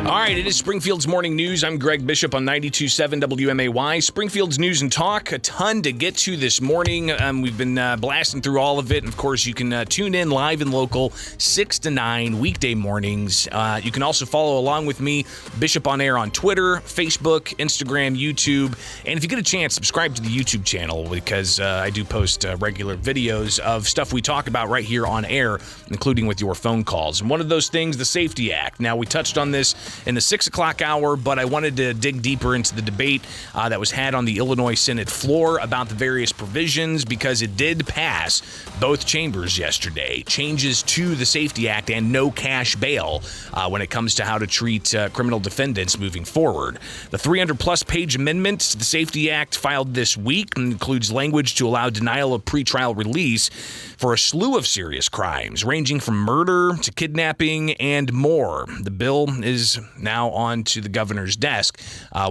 All right, it is Springfield's Morning News. I'm Greg Bishop on 92.7 WMAY. Springfield's News and Talk, a ton to get to this morning. We've been blasting through all of it. And, of course, you can tune in live and local 6 to 9 weekday mornings. You can also follow along with me, Bishop on Air, on Twitter, Facebook, Instagram, YouTube. And if you get a chance, subscribe to the YouTube channel because I do post regular videos of stuff we talk about right here on air, including with your phone calls. And one of those things, the Safety Act. Now, we touched on this in the 6 o'clock hour, but I wanted to dig deeper into the debate that was had on the Illinois Senate floor about the various provisions because it did pass both chambers yesterday. Changes to the Safety Act and no cash bail when it comes to how to treat criminal defendants moving forward. The 300-plus page amendment to the Safety Act filed this week includes language to allow denial of pretrial release for a slew of serious crimes, ranging from murder to kidnapping and more. The bill is now on to the governor's desk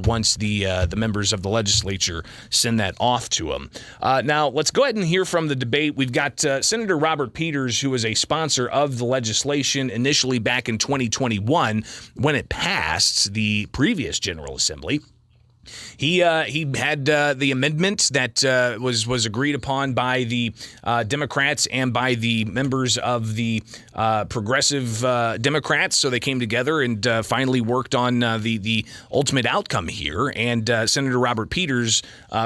once the members of the legislature send that off to him. Now, let's go ahead and hear from the debate. We've got Senator Robert Peters, who was a sponsor of the legislation initially back in 2021 when it passed the previous General Assembly. He had the amendment that was agreed upon by the Democrats and by the members of the progressive Democrats. So they came together and finally worked on the ultimate outcome here. And Senator Robert Peters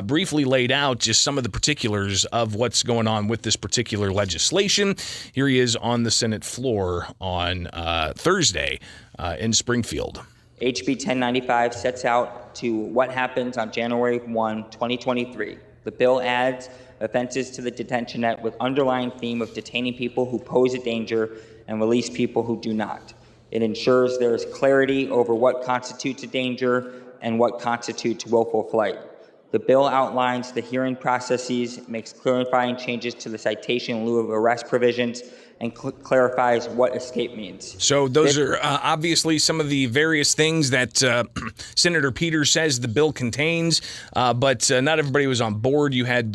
briefly laid out just some of the particulars of what's going on with this particular legislation. Here he is on the Senate floor on Thursday in Springfield. HB 1095 sets out to what happens on January 1, 2023. The bill adds offenses to the detention net with underlying theme of detaining people who pose a danger and release people who do not. It ensures there is clarity over what constitutes a danger and what constitutes willful flight. The bill outlines the hearing processes, makes clarifying changes to the citation in lieu of arrest provisions, and clarifies what escape means. So those are obviously some of the various things that Senator Peters says the bill contains, but not everybody was on board. You had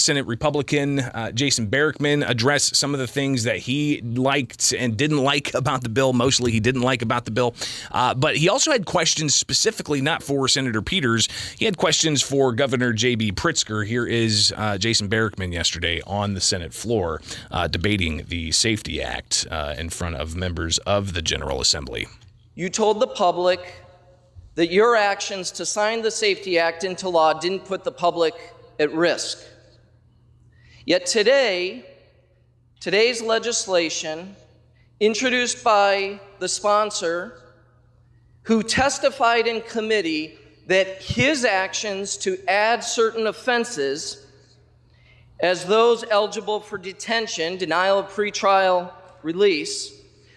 Senate Republican Jason Barrickman address some of the things that he liked and didn't like about the bill. Mostly he didn't like about the bill. But he also had questions specifically not for Senator Peters. He had questions for Governor J.B. Pritzker. Here is Jason Barrickman yesterday on the Senate floor debating the Safety Act in front of members of the General Assembly. You told the public that your actions to sign the Safety Act into law didn't put the public at risk. Yet today's legislation, introduced by the sponsor, who testified in committee that his actions to add certain offenses as those eligible for detention, denial of pretrial release,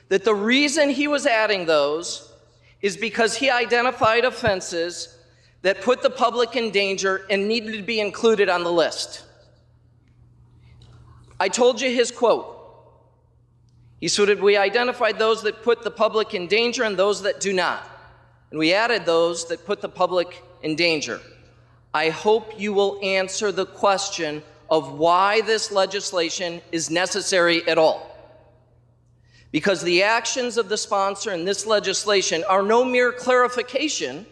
that the reason he was adding those is because he identified offenses that put the public in danger and needed to be included on the list. I told you his quote. He said, we identified those that put the public in danger and those that do not. And we added those that put the public in danger. I hope you will answer the question of why this legislation is necessary at all. Because the actions of the sponsor in this legislation are no mere clarification.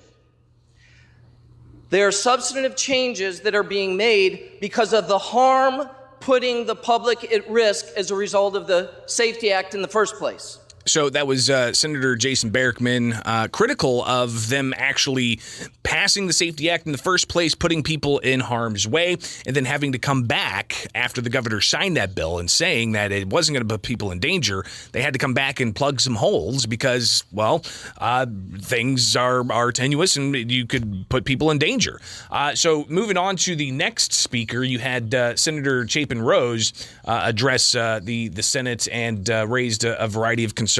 They are substantive changes that are being made because of the harm putting the public at risk as a result of the Safety Act in the first place. So that was Senator Jason Barrickman critical of them actually passing the Safety Act in the first place, putting people in harm's way, and then having to come back after the governor signed that bill and saying that it wasn't going to put people in danger. They had to come back and plug some holes because, well, things are tenuous and you could put people in danger. So moving on to the next speaker, you had Senator Chapin Rose address the Senate and raised a variety of concerns,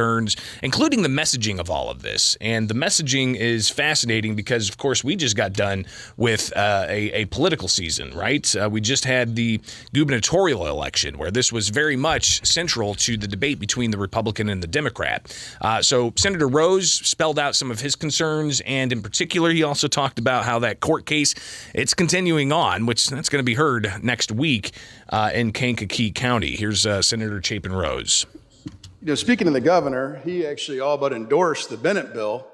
including the messaging of all of this. And the messaging is fascinating because, of course, we just got done with a political season, right? We just had the gubernatorial election where this was very much central to the debate between the Republican and the Democrat. So Senator Rose spelled out some of his concerns, and in particular, he also talked about how that court case, it's continuing on, which that's going to be heard next week in Kankakee County. Here's Senator Chapin Rose. speaking of the governor, he actually all but endorsed the Bennett bill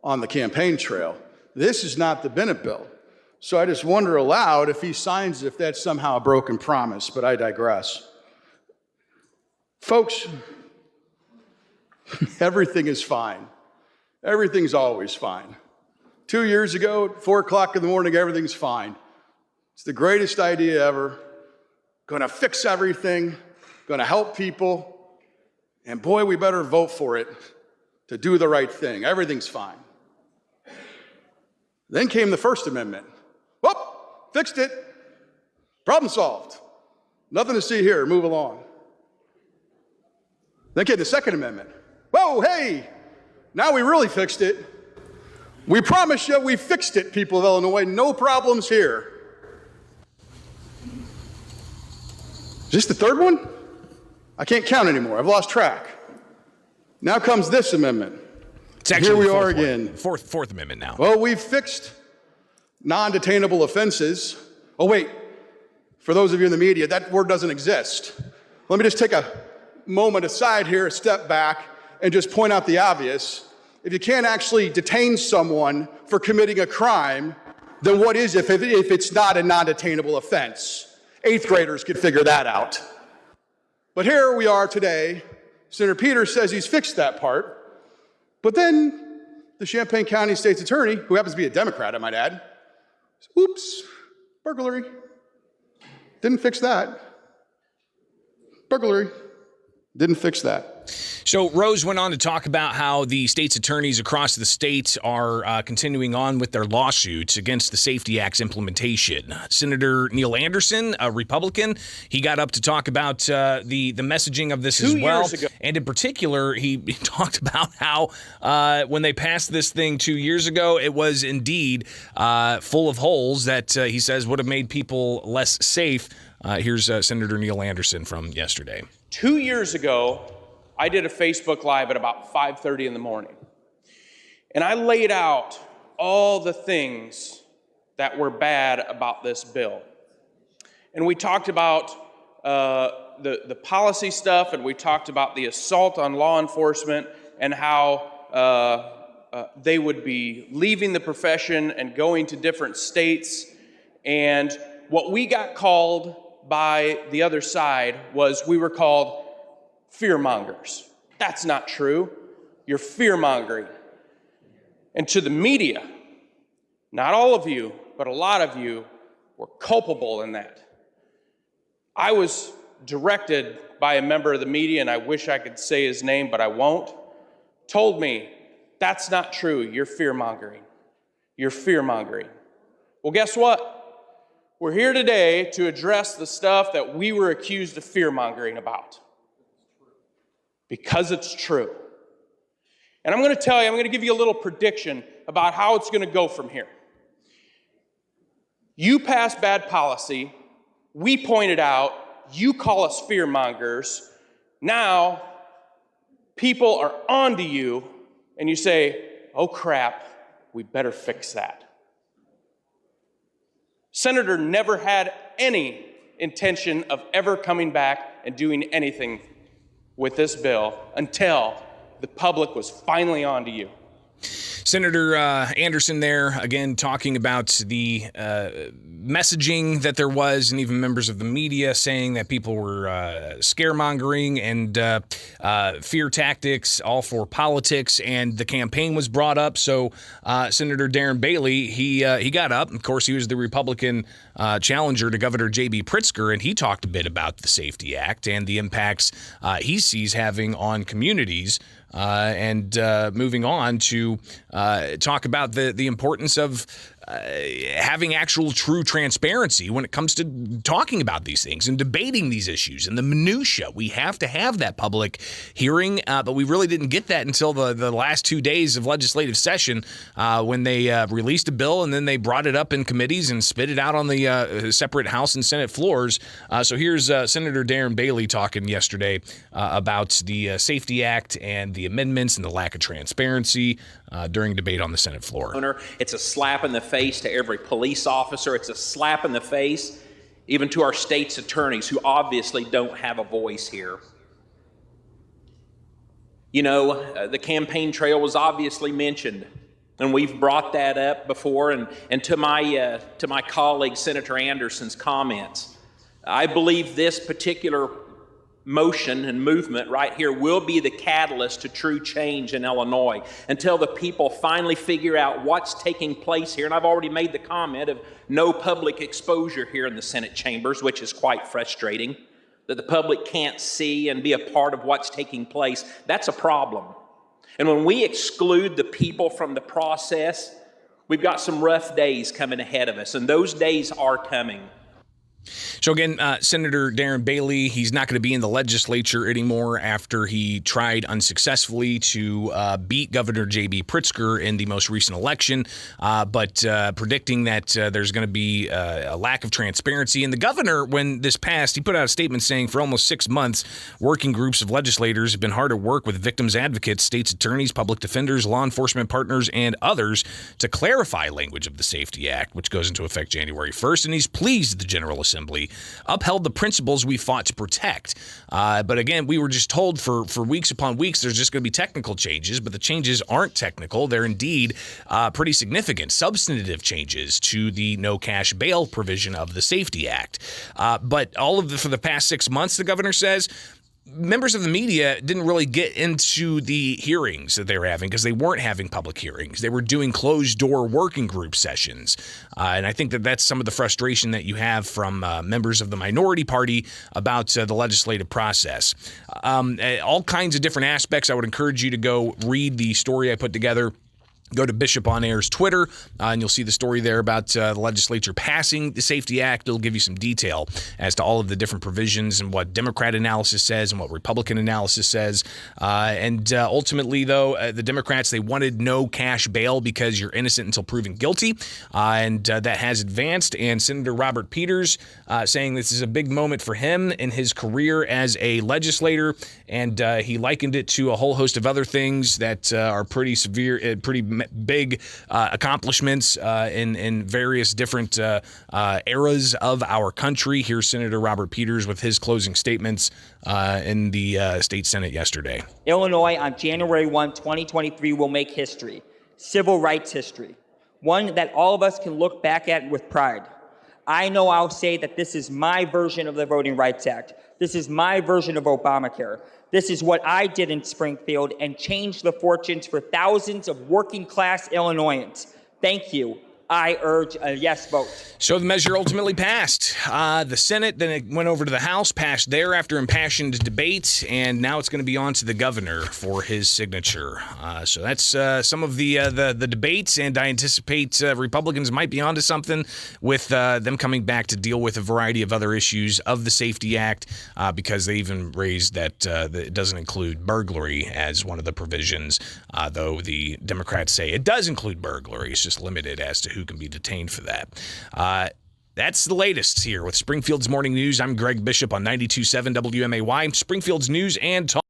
on the campaign trail. This is not the Bennett bill. So I just wonder aloud if he signs it, if that's somehow a broken promise, but I digress. Folks, everything is fine. Everything's always fine. 2 years ago, at 4 o'clock in the morning, everything's fine. It's the greatest idea ever. Gonna fix everything, gonna help people. And boy, we better vote for it to do the right thing. Everything's fine. Then came the First Amendment. Whoop, fixed it. Problem solved. Nothing to see here, move along. Then came the Second Amendment. Whoa, hey, now we really fixed it. We promise you we fixed it, people of Illinois. No problems here. Is this the third one? I can't count anymore. I've lost track. Now comes this amendment. It's actually here we the are fourth one. again. Fourth Amendment now. Well, we've fixed non-detainable offenses. Oh, wait. For those of you in the media, that word doesn't exist. Let me just take a moment aside here, a step back, and just point out the obvious. If you can't actually detain someone for committing a crime, then what is it if it's not a non-detainable offense? 8th graders could figure that out. But here we are today. Senator Peters says he's fixed that part. But then the Champaign County State's Attorney, who happens to be a Democrat, I might add, oops, burglary. Didn't fix that. Burglary. Didn't fix that. So Rose went on to talk about how the state's attorneys across the state are continuing on with their lawsuits against the Safety Act's implementation. Senator Neil Anderson, a Republican, he got up to talk about the messaging of this as well. 2 years ago. And in particular, he talked about how when they passed this thing 2 years ago, it was indeed full of holes that he says would have made people less safe. Here's Senator Neil Anderson from yesterday. 2 years ago, I did a Facebook Live at about 5:30 in the morning. And I laid out all the things that were bad about this bill. And we talked about the policy stuff, and we talked about the assault on law enforcement and how they would be leaving the profession and going to different states. And what we got called by the other side was we were called fearmongers. That's not true. You're fearmongering. And to the media, not all of you, but a lot of you were culpable in that. I was directed by a member of the media, and I wish I could say his name, but I won't, told me, that's not true. You're fearmongering. You're fearmongering. Well, guess what? We're here today to address the stuff that we were accused of fear-mongering about. Because it's true. And I'm going to tell you, I'm going to give you a little prediction about how it's going to go from here. You pass bad policy, we point it out, you call us fear-mongers, now people are onto you, and you say, oh crap, we better fix that. Senator never had any intention of ever coming back and doing anything with this bill until the public was finally on to you. Senator Anderson there, again, talking about the messaging that there was, and even members of the media saying that people were scaremongering and fear tactics, all for politics, and the campaign was brought up. So Senator Darren Bailey, he got up. Of course, he was the Republican challenger to Governor J.B. Pritzker, and he talked a bit about the Safety Act and the impacts he sees having on communities. And moving on to talk about the importance of having actual true transparency when it comes to talking about these things and debating these issues and the minutia. We have to have that public hearing, but we really didn't get that until the last 2 days of legislative session when they released a bill and then they brought it up in committees and spit it out on the separate House and Senate floors. So here's Senator Darren Bailey talking yesterday about the Safety Act and the amendments and the lack of transparency during debate on the Senate floor. It's a slap in the face to every police officer. It's a slap in the face even to our state's attorneys who obviously don't have a voice here. The campaign trail was obviously mentioned, and we've brought that up before. And to my colleague, Senator Anderson's comments, I believe this particular motion and movement right here will be the catalyst to true change in Illinois until the people finally figure out what's taking place here. And I've already made the comment of no public exposure here in the Senate chambers, which is quite frustrating, that the public can't see and be a part of what's taking place. That's a problem. And when we exclude the people from the process, we've got some rough days coming ahead of us, and those days are coming. So again, Senator Darren Bailey, he's not going to be in the legislature anymore after he tried unsuccessfully to beat Governor J.B. Pritzker in the most recent election, but predicting that there's going to be a lack of transparency. And the governor, when this passed, he put out a statement saying for almost 6 months, working groups of legislators have been hard at work with victims advocates, state's attorneys, public defenders, law enforcement partners, and others to clarify language of the Safety Act, which goes into effect January 1st. And he's pleased the General Assembly upheld the principles we fought to protect. But again, we were just told for weeks upon weeks there's just going to be technical changes, but the changes aren't technical. They're indeed pretty significant, substantive changes to the no cash bail provision of the Safety Act. But for the past 6 months, the governor says, members of the media didn't really get into the hearings that they were having because they weren't having public hearings. They were doing closed-door working group sessions. And I think that that's some of the frustration that you have from members of the minority party about the legislative process. All kinds of different aspects. I would encourage you to go read the story I put together. Go to Bishop on Air's Twitter, and you'll see the story there about the legislature passing the Safety Act. It'll give you some detail as to all of the different provisions and what Democrat analysis says and what Republican analysis says. And ultimately, though, the Democrats, they wanted no cash bail because you're innocent until proven guilty, and that has advanced. And Senator Robert Peters saying this is a big moment for him in his career as a legislator, and he likened it to a whole host of other things that are pretty severe, pretty big accomplishments in various different eras of our country. Here's Senator Robert Peters with his closing statements in the state Senate yesterday. Illinois on January 1, 2023 will make history, civil rights history, one that all of us can look back at with pride. I know I'll say that this is my version of the Voting Rights Act. This is my version of Obamacare. This is what I did in Springfield and changed the fortunes for thousands of working-class Illinoisans. Thank you. I urge a yes vote. So the measure ultimately passed. The Senate, then it went over to the House, passed there after impassioned debate, and now it's going to be on to the governor for his signature. So that's some of the debates, and I anticipate Republicans might be onto something with them coming back to deal with a variety of other issues of the Safety Act, because they even raised that it doesn't include burglary as one of the provisions, though the Democrats say it does include burglary. It's just limited as to who can be detained for that. That's the latest here with Springfield's Morning News. I'm Greg Bishop on 92.7 WMAY, Springfield's News and Talk.